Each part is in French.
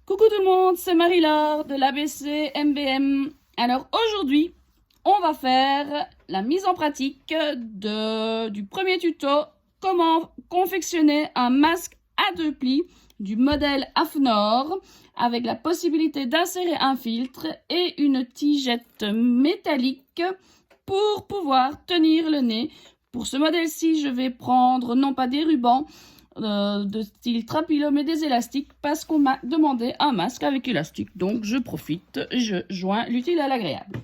Coucou tout le monde, c'est Marie-Laure de l'ABC MBM. Alors aujourd'hui, on va faire la mise en pratique du premier tuto, comment confectionner un masque à 2 plis du modèle AFNOR avec la possibilité d'insérer un filtre et une tigette métallique pour pouvoir tenir le nez. Pour ce modèle-ci, je vais prendre non pas des rubans, de style trapilo mais des élastiques parce qu'on m'a demandé un masque avec élastique, donc je profite, je joins l'utile à l'agréable.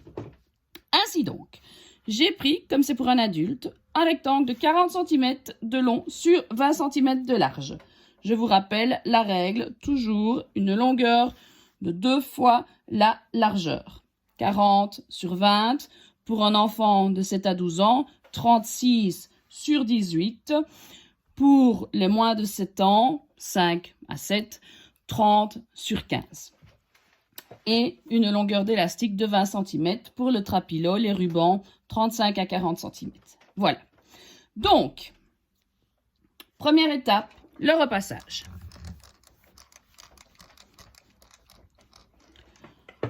Ainsi donc, j'ai pris, comme c'est pour un adulte, un rectangle de 40 cm de long sur 20 cm de large. Je vous rappelle la règle, toujours une longueur de 2 fois la largeur. 40 sur 20 pour un enfant de 7 à 12 ans, 36 sur 18. Pour les moins de 7 ans, 5 à 7, 30 sur 15. Et une longueur d'élastique de 20 cm pour le trapilo, les rubans, 35 à 40 cm. Voilà. Donc, première étape, le repassage.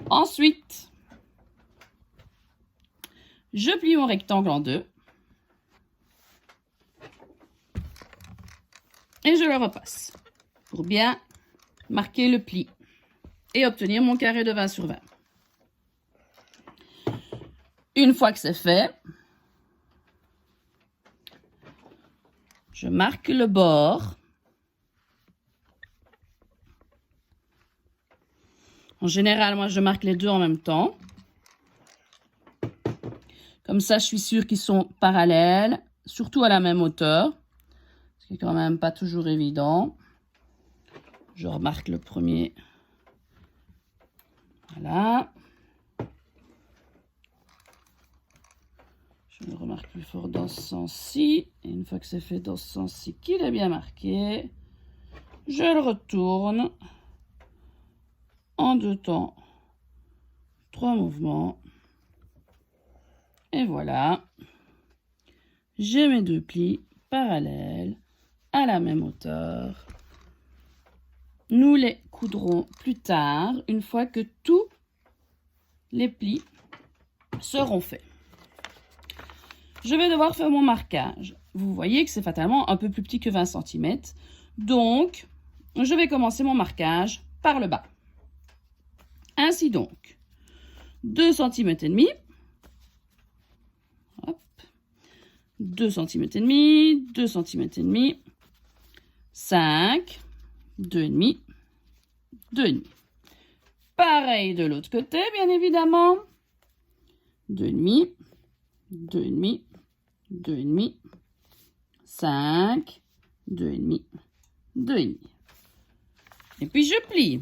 Ensuite, je plie mon rectangle en deux. Et je le repasse pour bien marquer le pli et obtenir mon carré de 20 sur 20. Une fois que c'est fait, je marque le bord. En général, moi, je marque les deux en même temps. Comme ça, je suis sûre qu'ils sont parallèles, surtout à la même hauteur. Ce qui est quand même pas toujours évident. Je remarque le premier. Voilà. Je le remarque plus fort dans ce sens-ci. Et une fois que c'est fait dans ce sens-ci, qu'il est bien marqué, je le retourne en 2 temps. 3 mouvements. Et voilà. J'ai mes 2 plis parallèles à la même hauteur. Nous les coudrons plus tard, une fois que tous les plis seront faits. Je vais devoir faire mon marquage. Vous voyez que c'est fatalement un peu plus petit que 20 cm. Donc, je vais commencer mon marquage par le bas. Ainsi donc, 2 cm et demi. Hop. 2 cm et demi, 2 cm et demi, 5, 2,5, 2,5. Pareil de l'autre côté, bien évidemment. 2,5, 2,5, 2,5, 5, 2,5, 2,5. Et puis je plie.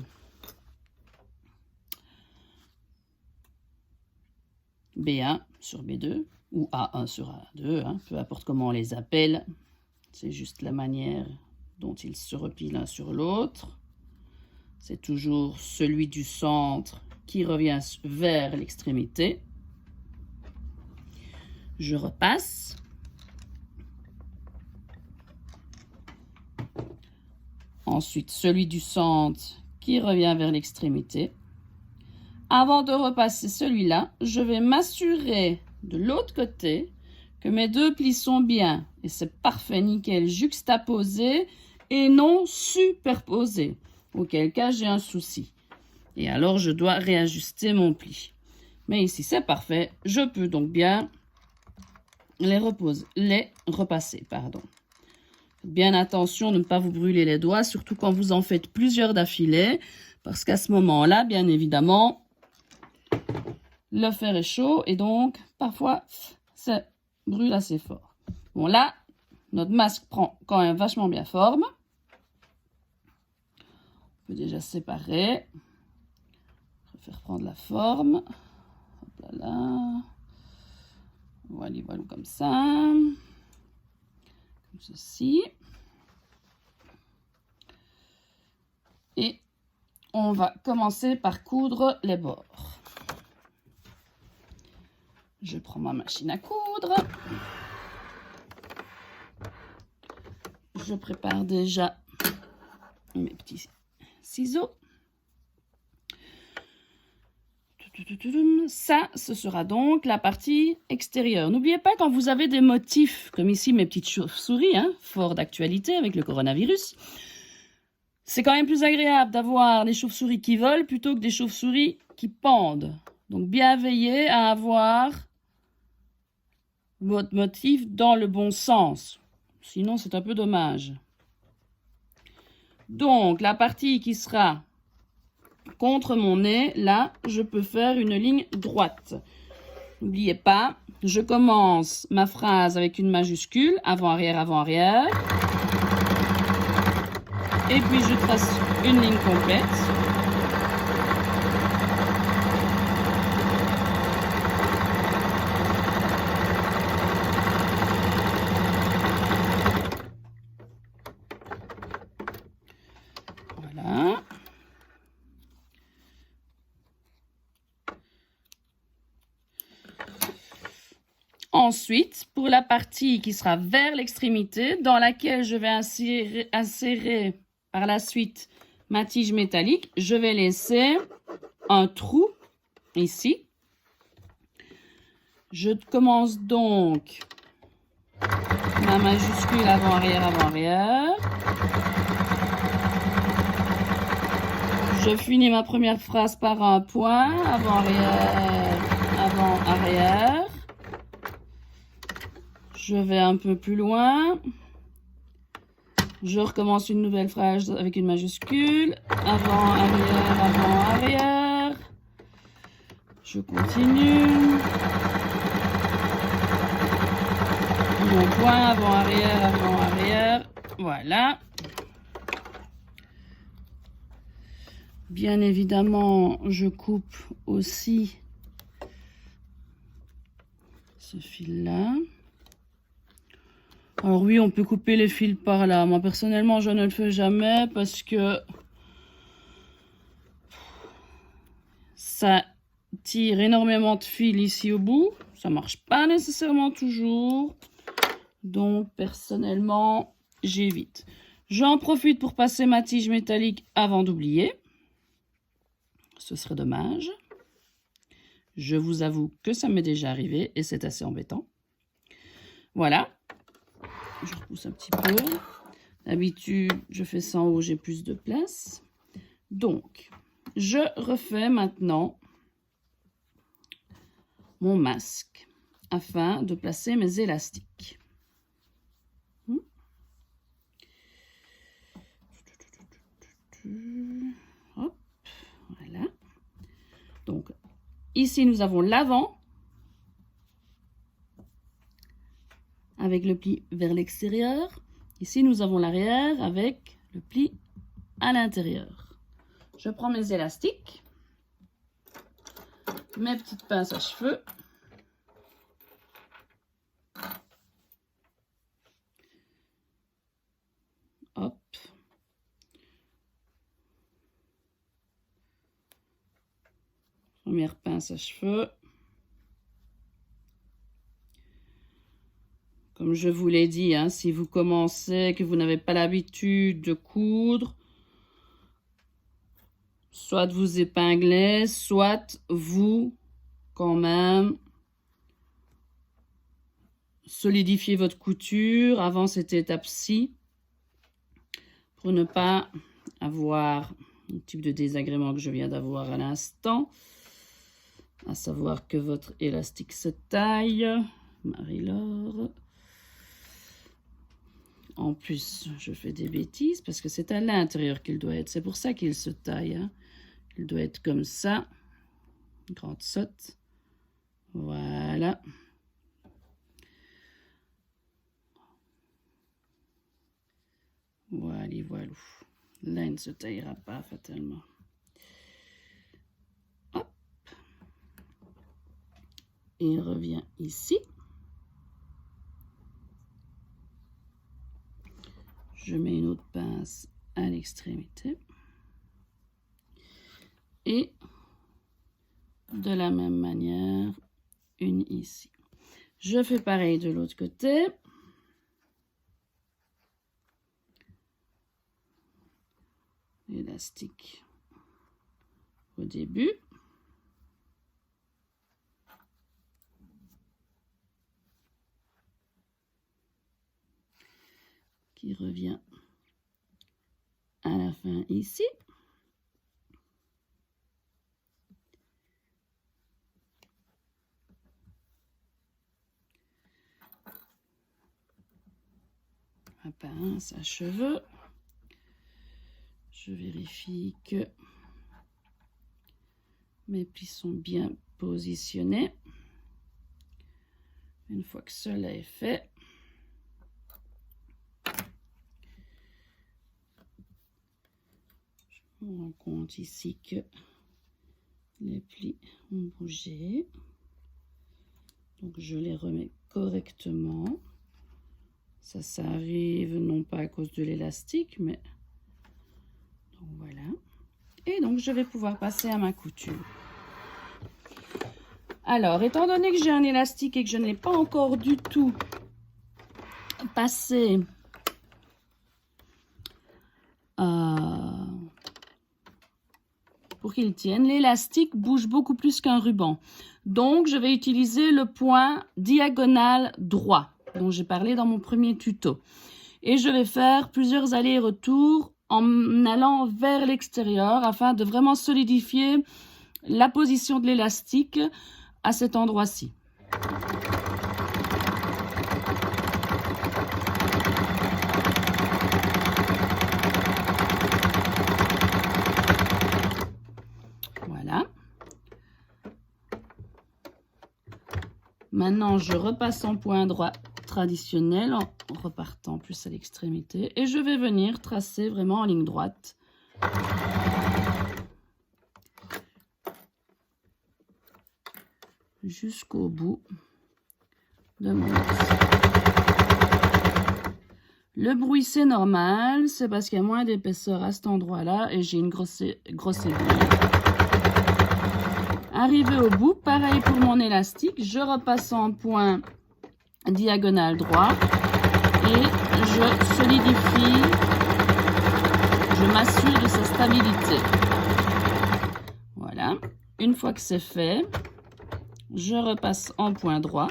B1 sur B2 ou A1 sur A2, hein, peu importe comment on les appelle. C'est juste la manière dont ils se replient l'un sur l'autre. C'est toujours celui du centre qui revient vers l'extrémité. Je repasse. Ensuite, celui du centre qui revient vers l'extrémité. Avant de repasser celui-là, je vais m'assurer de l'autre côté que mes 2 plis sont bien, et c'est parfait, nickel, juxtaposés et non superposés, auquel cas j'ai un souci. Et alors, je dois réajuster mon pli. Mais ici, c'est parfait, je peux donc bien les repasser. Faites bien attention de ne pas vous brûler les doigts, surtout quand vous en faites plusieurs d'affilée, parce qu'à ce moment-là, bien évidemment, le fer est chaud et donc, parfois, ça brûle assez fort. Bon, là, notre masque prend quand même vachement bien forme. On peut déjà séparer. Je vais faire prendre la forme. Hop là, là. Voilà, voilà, comme ça. Comme ceci. Et on va commencer par coudre les bords. Je prends ma machine à coudre. Je prépare déjà mes petits ciseaux. Ça, ce sera donc la partie extérieure. N'oubliez pas, quand vous avez des motifs, comme ici mes petites chauves-souris, hein, fort d'actualité avec le coronavirus, c'est quand même plus agréable d'avoir des chauves-souris qui volent plutôt que des chauves-souris qui pendent. Donc bien veiller à avoir votre motif dans le bon sens. Sinon, c'est un peu dommage. Donc, la partie qui sera contre mon nez, là, je peux faire une ligne droite. N'oubliez pas, je commence ma phrase avec une majuscule, avant, arrière, avant, arrière. Et puis, je trace une ligne complète. Voilà. Ensuite, pour la partie qui sera vers l'extrémité, dans laquelle je vais insérer par la suite ma tige métallique, je vais laisser un trou ici. Je commence donc ma majuscule avant, arrière, avant, arrière. Je finis ma première phrase par un point, avant, arrière, avant, arrière. Je vais un peu plus loin. Je recommence une nouvelle phrase avec une majuscule. Avant, arrière, avant, arrière. Je continue. Mon point, avant, arrière, avant, arrière. Voilà. Bien évidemment, je coupe aussi ce fil-là. Alors oui, on peut couper les fils par là. Moi, personnellement, je ne le fais jamais parce que ça tire énormément de fils ici au bout. Ça marche pas nécessairement toujours. Donc, personnellement, j'évite. J'en profite pour passer ma tige métallique avant d'oublier. Ce serait dommage. Je vous avoue que ça m'est déjà arrivé et c'est assez embêtant. Voilà. Je repousse un petit peu. D'habitude, je fais ça en haut, j'ai plus de place. Donc, je refais maintenant mon masque afin de placer mes élastiques. Hop, voilà. Donc, ici, nous avons l'avant avec le pli vers l'extérieur. Ici, nous avons l'arrière avec le pli à l'intérieur. Je prends mes élastiques, mes petites pinces à cheveux. Hop. Première pince à cheveux. Comme je vous l'ai dit, hein, si vous commencez, que vous n'avez pas l'habitude de coudre, soit vous épinglez, soit vous, quand même, solidifiez votre couture avant cette étape-ci pour ne pas avoir le type de désagrément que je viens d'avoir à l'instant, à savoir que votre élastique se taille. Marie-Laure. En plus, je fais des bêtises parce que c'est à l'intérieur qu'il doit être. C'est pour ça qu'il se taille. Hein. Il doit être comme ça. Grande sotte. Voilà. Voilà, voilà. Là, il ne se taillera pas fatalement. Hop. Il revient ici. Je mets une autre pince à l'extrémité. Et de la même manière, une ici. Je fais pareil de l'autre côté. Élastique au début. qui revient à la fin ici. Ma pince à cheveux. Je vérifie que mes plis sont bien positionnés. Une fois que cela est fait, je me rends compte ici que les plis ont bougé. Donc je les remets correctement. Ça arrive non pas à cause de l'élastique, mais donc voilà. Et donc je vais pouvoir passer à ma couture. Alors, étant donné que j'ai un élastique et que je ne l'ai pas encore du tout passé pour qu'il tienne, l'élastique bouge beaucoup plus qu'un ruban. Donc, je vais utiliser le point diagonal droit dont j'ai parlé dans mon premier tuto. Et je vais faire plusieurs allers-retours en allant vers l'extérieur afin de vraiment solidifier la position de l'élastique à cet endroit-ci. Voilà. Maintenant, je repasse en point droit traditionnel en repartant plus à l'extrémité et je vais venir tracer vraiment en ligne droite. Jusqu'au bout de mon axe. Le bruit c'est normal, c'est parce qu'il y a moins d'épaisseur à cet endroit-là et j'ai une grosse aiguille. Arrivé au bout, pareil pour mon élastique, je repasse en point diagonal droit et je solidifie, je m'assure de sa stabilité. Voilà, une fois que c'est fait, je repasse en point droit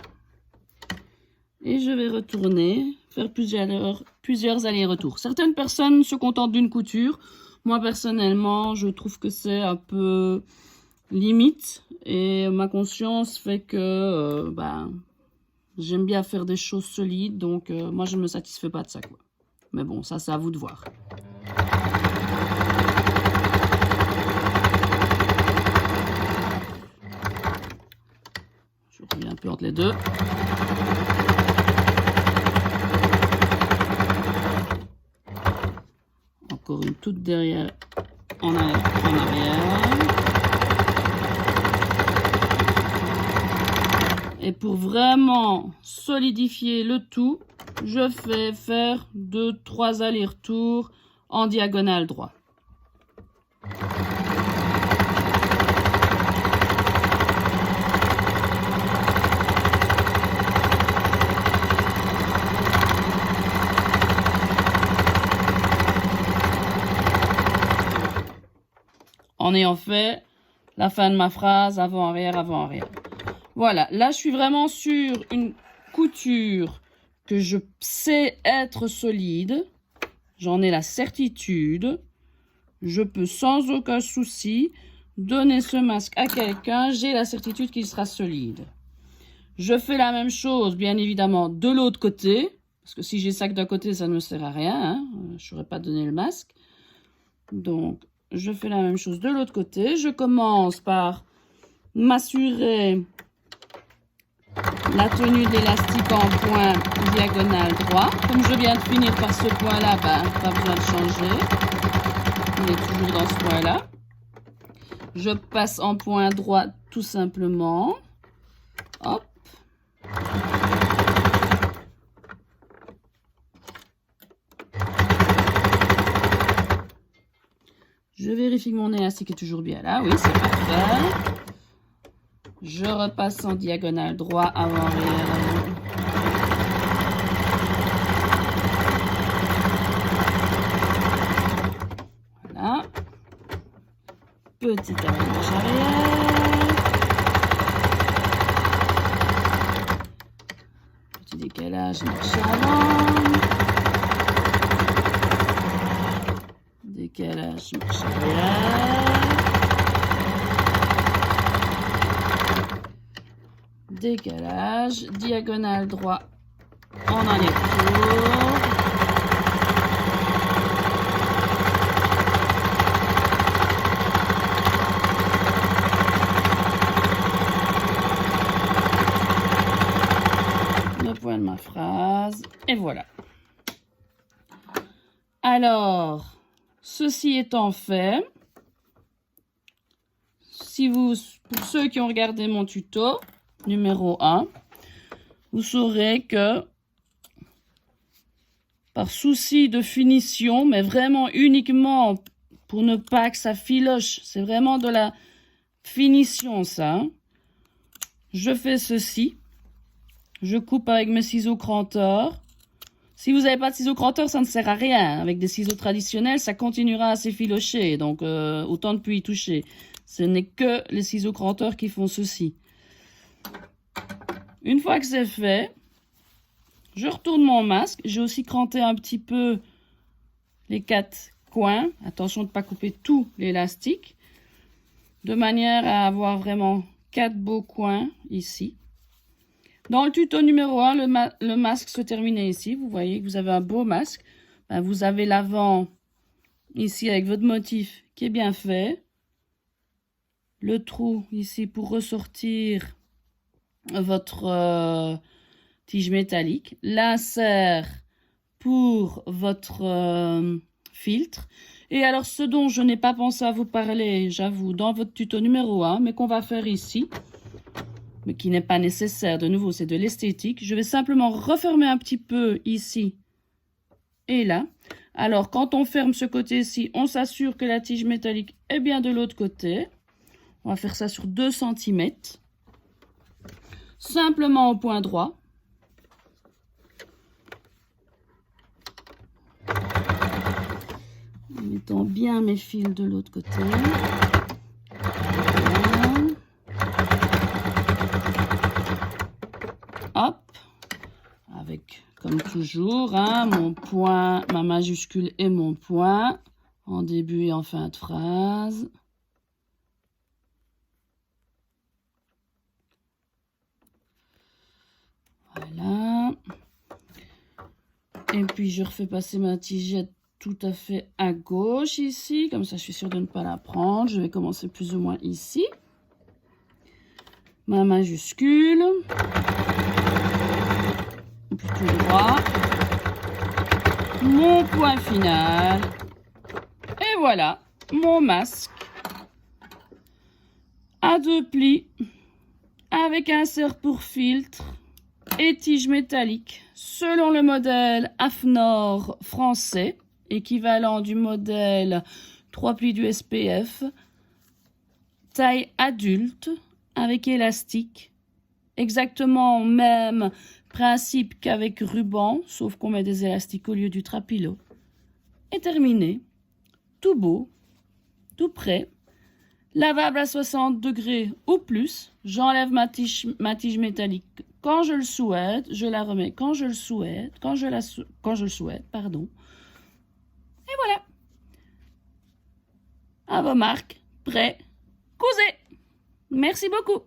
et je vais retourner, faire plusieurs allers-retours. Certaines personnes se contentent d'une couture. Moi, personnellement, je trouve que c'est un peu limite et ma conscience fait que j'aime bien faire des choses solides. Donc, moi, je ne me satisfais pas de ça, quoi. Mais bon, ça, c'est à vous de voir. Je reviens un peu entre les deux. Encore une toute derrière, en arrière. Et pour vraiment solidifier le tout, je fais faire 2-3 allers-retours en diagonale droit. En ayant fait la fin de ma phrase avant-arrière, avant-arrière. Voilà, là je suis vraiment sur une couture que je sais être solide. J'en ai la certitude. Je peux sans aucun souci donner ce masque à quelqu'un. J'ai la certitude qu'il sera solide. Je fais la même chose, bien évidemment, de l'autre côté. Parce que si j'ai ça que d'un côté, ça ne me sert à rien. Hein. Je n'aurais pas donné le masque. Donc, je fais la même chose de l'autre côté. Je commence par m'assurer la tenue de l'élastique en point diagonal droit. Comme je viens de finir par ce point-là, pas besoin de changer. On est toujours dans ce point-là. Je passe en point droit tout simplement. Hop. Je vérifie que mon élastique est toujours bien là. Oui, c'est parfait. Je repasse en diagonale droit avant-arrière. Voilà. Petit arrière arrière. Petit décalage, marche avant. marche arrière. Décalage, diagonale droit en aller-retour. Le point de ma phrase, et voilà. Alors, ceci étant fait, pour ceux qui ont regardé mon tuto numéro 1, vous saurez que par souci de finition, mais vraiment uniquement pour ne pas que ça filoche, c'est vraiment de la finition ça, hein. Je fais ceci, je coupe avec mes ciseaux cranteurs. Si vous n'avez pas de ciseaux cranteurs, ça ne sert à rien. Avec des ciseaux traditionnels, ça continuera à s'effilocher, donc autant ne plus y toucher. Ce n'est que les ciseaux cranteurs qui font ceci. Une fois que c'est fait, je retourne mon masque. J'ai aussi cranté un petit peu les 4 coins. Attention de ne pas couper tout l'élastique. De manière à avoir vraiment 4 beaux coins ici. Dans le tuto numéro 1, le masque se terminait ici. Vous voyez que vous avez un beau masque. Ben, vous avez l'avant ici avec votre motif qui est bien fait. Le trou ici pour ressortir votre tige métallique. L'insert pour votre filtre. Et alors, ce dont je n'ai pas pensé à vous parler, j'avoue, dans votre tuto numéro 1, mais qu'on va faire ici, mais qui n'est pas nécessaire, de nouveau, c'est de l'esthétique. Je vais simplement refermer un petit peu ici et là. Alors, quand on ferme ce côté-ci, on s'assure que la tige métallique est bien de l'autre côté. On va faire ça sur 2 cm. Simplement au point droit. En mettant bien mes fils de l'autre côté. Voilà. Hop. Avec, comme toujours, hein, mon point, ma majuscule et mon point. En début et en fin de phrase. Voilà. Et puis, je refais passer ma tigette tout à fait à gauche ici. Comme ça, je suis sûre de ne pas la prendre. Je vais commencer plus ou moins ici. Ma majuscule. Puis tout droit. Mon point final. Et voilà, mon masque. À 2 plis. Avec insert pour filtre. Et tige métallique, selon le modèle AFNOR français, équivalent du modèle 3 plis du SPF, taille adulte, avec élastique, exactement même principe qu'avec ruban, sauf qu'on met des élastiques au lieu du trapilo. Et terminé, tout beau, tout prêt, lavable à 60 degrés ou plus, j'enlève ma tige métallique quand je le souhaite, je la remets quand je le souhaite, quand je le souhaite, pardon. Et voilà. À vos marques, prêts, cousez. Merci beaucoup.